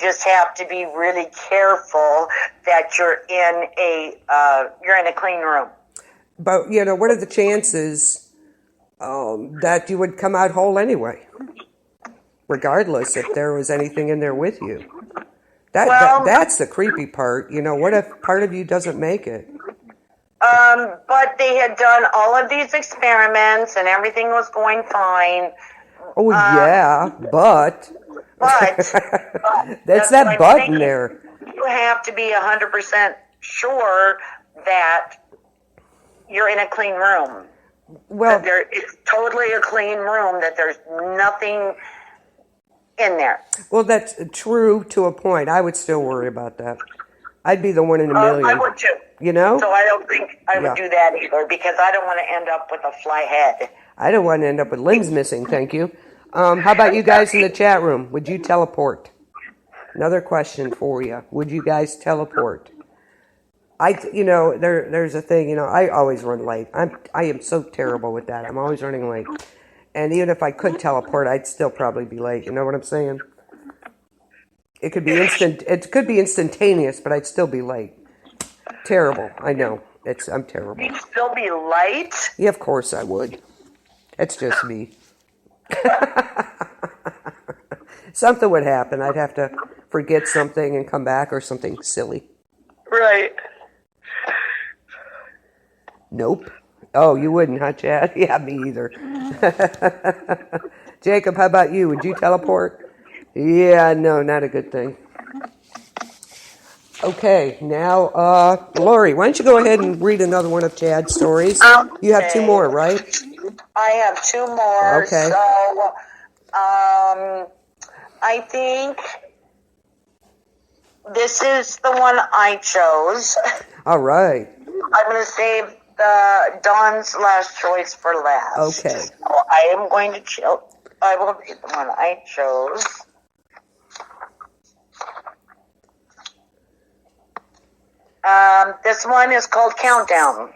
just have to be really careful that you're in a clean room. But, what are the chances that you would come out whole anyway? Regardless if there was anything in there with you. That's the creepy part. What if part of you doesn't make it? But they had done all of these experiments and everything was going fine. Oh, yeah, but that's that button there. You have to be 100% sure that you're in a clean room. Well, it's totally a clean room, that there's nothing in there. Well, that's true to a point. I would still worry about that. I'd be the one in a million. I would too. So I don't think I would do that either, because I don't want to end up with a fly head. I don't want to end up with limbs missing, thank you. How about you guys in the chat room? Would you teleport? Another question for you. Would you guys teleport? There's a thing, I always run late. I am so terrible with that. I'm always running late. And even if I could teleport, I'd still probably be late. You know what I'm saying? It could be instantaneous, but I'd still be late. Terrible. I know. I'm terrible. You'd still be late? Yeah, of course I would. It's just me. Something would happen. I'd have to forget something and come back, or something silly. Right. Nope. Oh, you wouldn't, huh, Chad? Yeah, me either. Jacob, how about you? Would you teleport? Yeah, no, not a good thing. Okay, now, Lori, why don't you go ahead and read another one of Chad's stories? Okay. You have 2 more, right? I have 2 more. Okay. So, I think this is the one I chose. All right. I'm going to save Dawn's last choice for last. Okay. So I will read the one I chose. This one is called Countdown.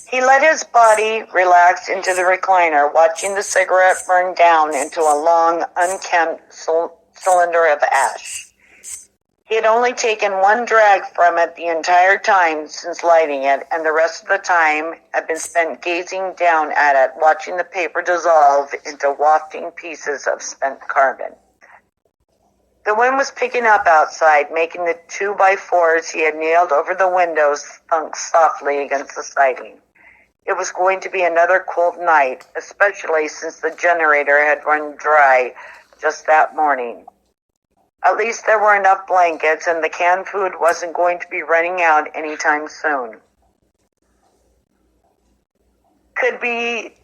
He let his body relax into the recliner, watching the cigarette burn down into a long, unkempt cylinder of ash. He had only taken one drag from it the entire time since lighting it, and the rest of the time had been spent gazing down at it, watching the paper dissolve into wafting pieces of spent carbon. The wind was picking up outside, making the 2x4s he had nailed over the windows thunk softly against the siding. It was going to be another cold night, especially since the generator had run dry just that morning. At least there were enough blankets, and the canned food wasn't going to be running out anytime soon. Could be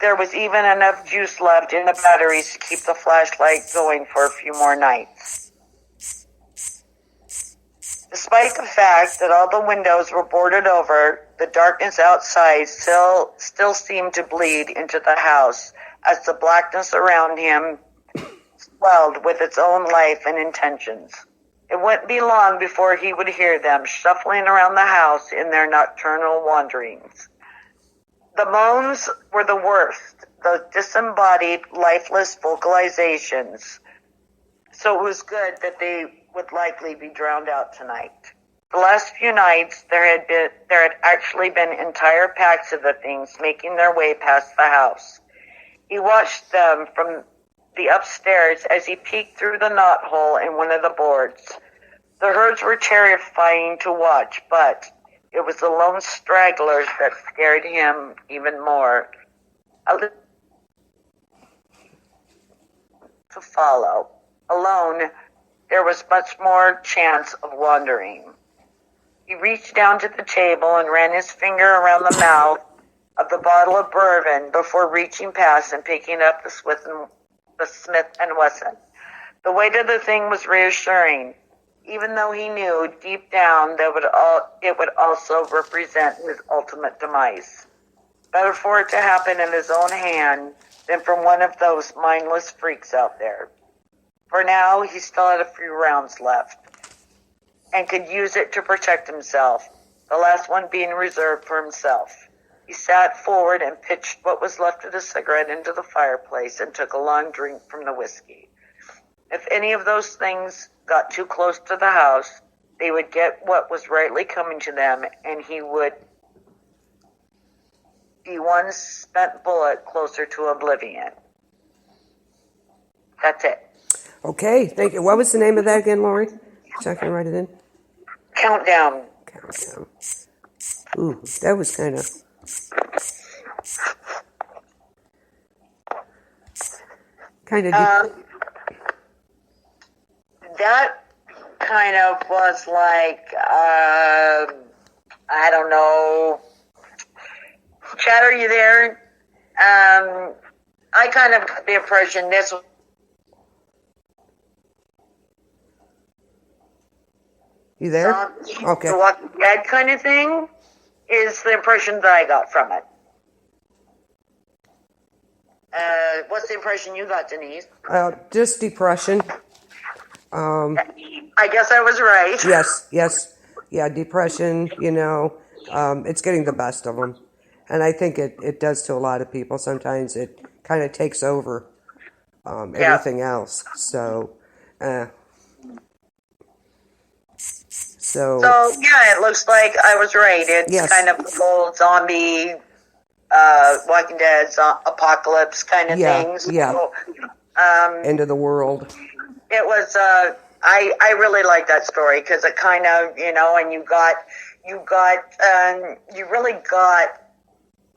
there was even enough juice left in the batteries to keep the flashlight going for a few more nights. Despite the fact that all the windows were boarded over, the darkness outside still seemed to bleed into the house as the blackness around him swelled with its own life and intentions. It wouldn't be long before he would hear them shuffling around the house in their nocturnal wanderings. The moans were the worst, those disembodied, lifeless vocalizations. So it was good that they would likely be drowned out tonight. The last few nights, there had actually been entire packs of the things making their way past the house. He watched them from the upstairs as he peeked through the knothole in one of the boards. The herds were terrifying to watch, but it was the lone stragglers that scared him even more. To follow. Alone, there was much more chance of wandering. He reached down to the table and ran his finger around the mouth of the bottle of bourbon before reaching past and picking up the Smith & Wesson. The weight of the thing was reassuring, even though he knew deep down that it would also represent his ultimate demise. Better for it to happen in his own hand than from one of those mindless freaks out there. For now, he still had a few rounds left and could use it to protect himself, the last one being reserved for himself. He sat forward and pitched what was left of the cigarette into the fireplace and took a long drink from the whiskey. If any of those things got too close to the house, they would get what was rightly coming to them, and he would be one spent bullet closer to oblivion. That's it. Okay, thank you. What was the name of that again, Lori? So I can write it in. Countdown. Countdown. Ooh, that was kind of... That kind of was like, I don't know. Chad, are you there? I kind of got the impression this was You there? Okay. The Walking Dead kind of thing is the impression that I got from it. What's the impression you got, Denise? Just depression. I guess I was right. Yes. Yeah, depression, it's getting the best of them. And I think it does to a lot of people. Sometimes it kind of takes over everything else. So, yeah, it looks like I was right. It's kind of the whole zombie, Walking Dead, apocalypse kind of thing. So, end of the world. It was, I really like that story because it kind of, and you really got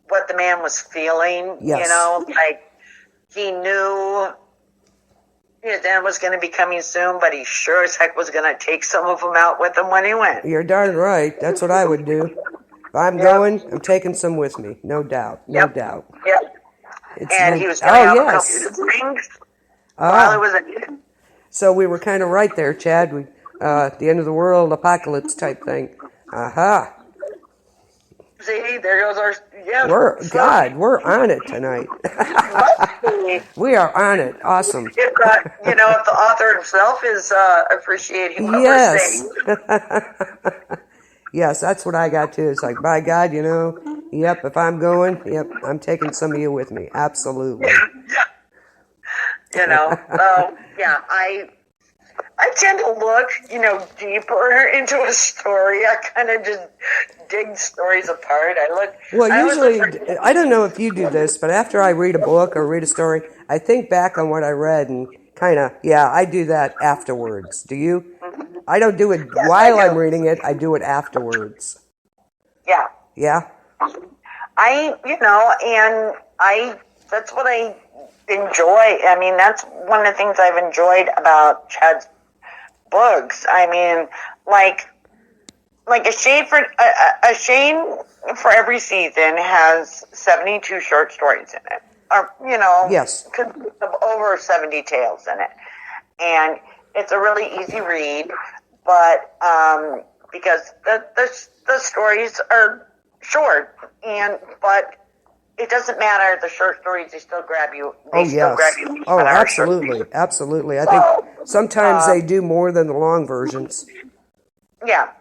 what the man was feeling, like he knew his end was going to be coming soon, but he sure as heck was going to take some of them out with him when he went. You're darn right. That's what I would do. If I'm going, I'm taking some with me. No doubt. No doubt. Yep. And he was going to have a couple of rings while it was in. So we were kind of right there, Chad. The end of the world apocalypse type thing. Aha. See, there goes our... Yeah. We're on it tonight. We are on it. Awesome. If if the author himself is appreciating what we're saying. Yes, that's what I got too. It's like, by God, yep, if I'm going, I'm taking some of you with me. Absolutely. I tend to look, deeper into a story. I kind of just dig stories apart. I don't know if you do this, but after I read a book or read a story, I think back on what I read and kind of, I do that afterwards. Do you? Mm-hmm. I don't do it while I'm reading it. I do it afterwards. Yeah. Yeah? That's what I enjoy. I mean, that's one of the things I've enjoyed about Chad's books. I mean, like a shade for every season has 72 short stories in it. Or, yes, over 70 tales in it. And it's a really easy read, but because the stories are short, but it doesn't matter. The short stories, they still grab you. Oh, absolutely. I think sometimes they do more than the long versions. Yeah,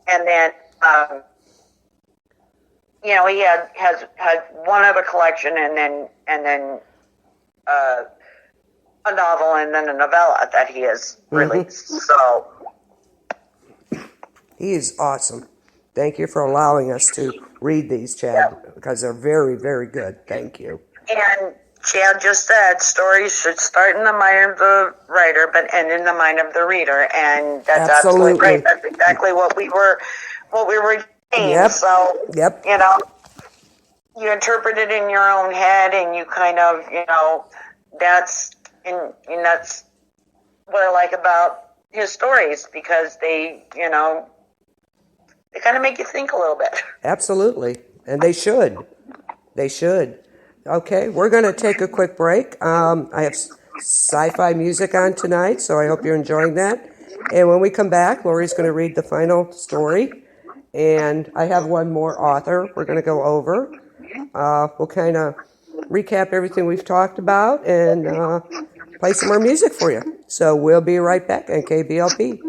and then he has one other collection, and then a novel, and then a novella that he has released. So he is awesome. Thank you for allowing us to read these, Chad, because they're very, very good. Thank you. And Chad just said stories should start in the mind of the writer, but end in the mind of the reader, and that's absolutely right. That's exactly what we were saying. Yep. So, yep. You interpret it in your own head, and you kind of, that's what I like about his stories, because they kind of make you think a little bit. Absolutely. And they should. Okay, we're going to take a quick break. I have sci-fi music on tonight, so I hope you're enjoying that. And when we come back, Lori's going to read the final story. And I have one more author we're going to go over. We'll kind of recap everything we've talked about and play some more music for you. So we'll be right back on KBLP.